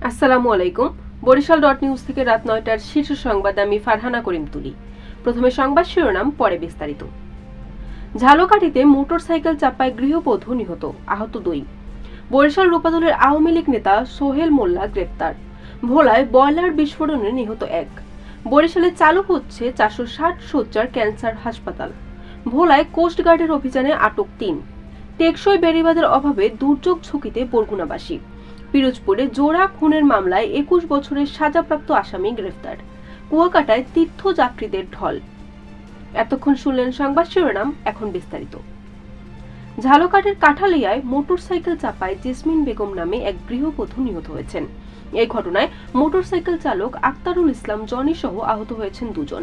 আসসালামু আলাইকুম। Barishal dot news থেকে রাত ৯টার শীর্ষ সংবাদ আমি ফারহানা করিম তুলি। প্রথমে সংবাদ শিরোনাম, পরে বিস্তারিত। ঝালকাঠিতে মোটরসাইকেল চাপায় গৃহবধূ নিহত, আহত ২। বরিশাল রূপাদলের আওয়ামী লীগ নেতা সোহেল মোল্লা গ্রেপ্তার। ভোলায় বয়লার বিস্ফোরণে নিহত ১। বরিশালে চালু হচ্ছে ৪৬০ শয্যার ক্যান্সার হাসপাতাল। ভোলায় কোস্টগার্ডের অভিযানে আটক ৩। টেকসই বেড়িবাঁধের অভাবে দুর্যোগ ঝুঁকিতে বরগুনাবাসী। পিরোজপুরে জোড়া খুনের মামলায় ২১ বছরের সাজাপ্রাপ্ত আসামি গ্রেফতার। কুয়াকাটায় তীর্থযাত্রীদের ঢল। এতক্ষণ শুনলেন সংবাদ শিরোনাম, এখন বিস্তারিত। ঝালকাঠির কাঠালিয়ায় মোটরসাইকেল চাপায় জেসমিন বেগম নামে এক গৃহবধূ নিহত হয়েছেন। এই ঘটনায় মোটরসাইকেল চালক আক্তারুল ইসলাম জনি সহ আহত হয়েছেন ২ জন।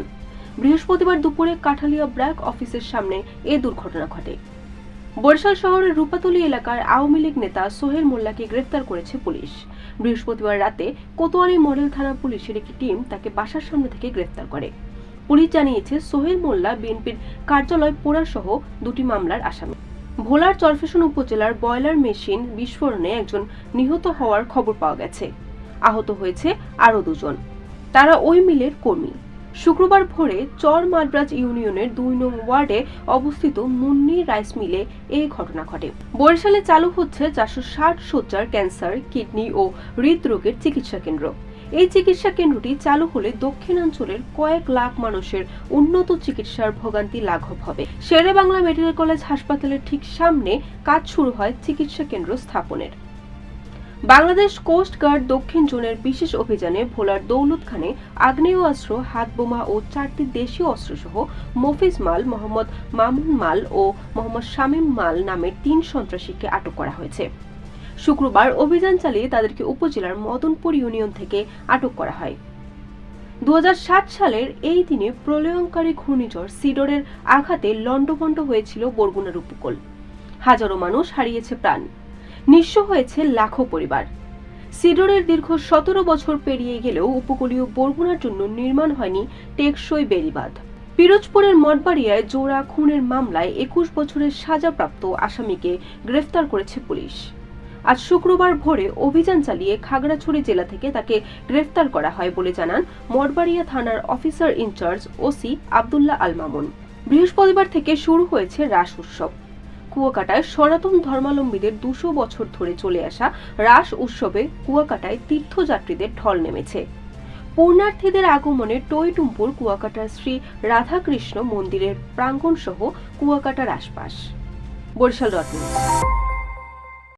বৃহস্পতিবার দুপুরে কাঠালিয়া ব্র্যাক অফিসের সামনে এ দুর্ঘটনা ঘটে। বরিশাল শহরের রূপাতলী এলাকার আওয়ামী লীগ নেতা সোহেল মোল্লাকে গ্রেফতার করেছে পুলিশ। বৃহস্পতিবার রাতে কোতোয়ালি মডেল থানা পুলিশের একটি টিম তাকে বাসার সামনে থেকে গ্রেফতার করে। পুলিশ জানিয়েছে, সোহেল মোল্লা বিএনপির কার্যালয় পোড়া সহ ২টি মামলার আসামি। ভোলার চরফ্যাশন উপজেলার বয়লার মেশিন বিস্ফোরণে একজন নিহত হওয়ার খবর পাওয়া গেছে। আহত হয়েছে আরও ২ জন। তারা ওই মিলের কর্মী। শুক্রবার ভোরে চর মাদ্রাজ ইউনিয়নের ২ নং ওয়ার্ডে অবস্থিত মুন্নি রাইস মিলে এই ঘটনা ঘটে। বরিশালে চালু হচ্ছে ৪৬০ শয্যার ক্যান্সার, কিডনি ও হৃদরোগের চিকিৎসা কেন্দ্র। এই চিকিৎসা কেন্দ্রটি চালু হলে দক্ষিণাঞ্চলের কয়েক লাখ মানুষের উন্নত চিকিৎসার ভোগান্তি লাঘব হবে। শেরেবাংলা মেডিকেল কলেজ হাসপাতালের ঠিক সামনে কাজ শুরু হয় চিকিৎসা কেন্দ্র স্থাপনের। বাংলাদেশ কোস্ট গার্ড দক্ষিণ জোনের বিশেষ অভিযানে ভোলার দৌলতখানে আগ্নেয়াস্ত্র, হাত বোমা ও ৪টি দেশীয় অস্ত্রসহ মফিজ মাল, মোহাম্মদ মামুন মাল ও মোহাম্মদ শামীম মাল নামের ৩ সন্ত্রাসীকে আটক করা হয়েছে। শুক্রবার অভিযান চালিয়ে তাদেরকে উপজেলার মদনপুর ইউনিয়ন থেকে আটক করা হয়। ২০০৭ সালের এই দিনে প্রলয়ঙ্কারী ঘূর্ণিঝড় সিডরের আঘাতে লণ্ডভণ্ড হয়েছিল বরগুনার উপকূল। হাজারো মানুষ হারিয়েছে প্রাণ, নিঃস্ব হয়েছে লাখো পরিবার। সিডরের দীর্ঘ ১৭ বছর পেরিয়ে গেলেও উপকূলীয় বরগুনার জন্য নির্মাণ হয়নি টেকসই বেড়িবাঁধ। পিরোজপুরের মঠবাড়িয়ায় জোড়া খুনের মামলায় ২১ বছরের সাজাপ্রাপ্ত আসামিকে গ্রেফতার করেছে পুলিশ। আজ শুক্রবার ভোরে অভিযান চালিয়ে খাগড়াছড়ি জেলা থেকে তাকে গ্রেফতার করা হয় বলে জানান মঠবাড়িয়া থানার officer in charge OC Abdullah Al Mamun. বৃহস্পতিবার থেকে শুরু হয়েছে রাস উৎসব। কুয়াকাটায় সনাতন ধর্মাবলম্বীদের ২০০ বছর ধরে চলে আসা রাস উৎসবে কুয়াকাটায় তীর্থযাত্রীদের ঢল নেমেছে। পুণ্যার্থীদের আগমনে টইটুম্পুর কুয়াকাটার শ্রী রাধাকৃষ্ণ মন্দিরের প্রাঙ্গণ সহ কুয়াকাটার আশপাশ। Barishal dot news.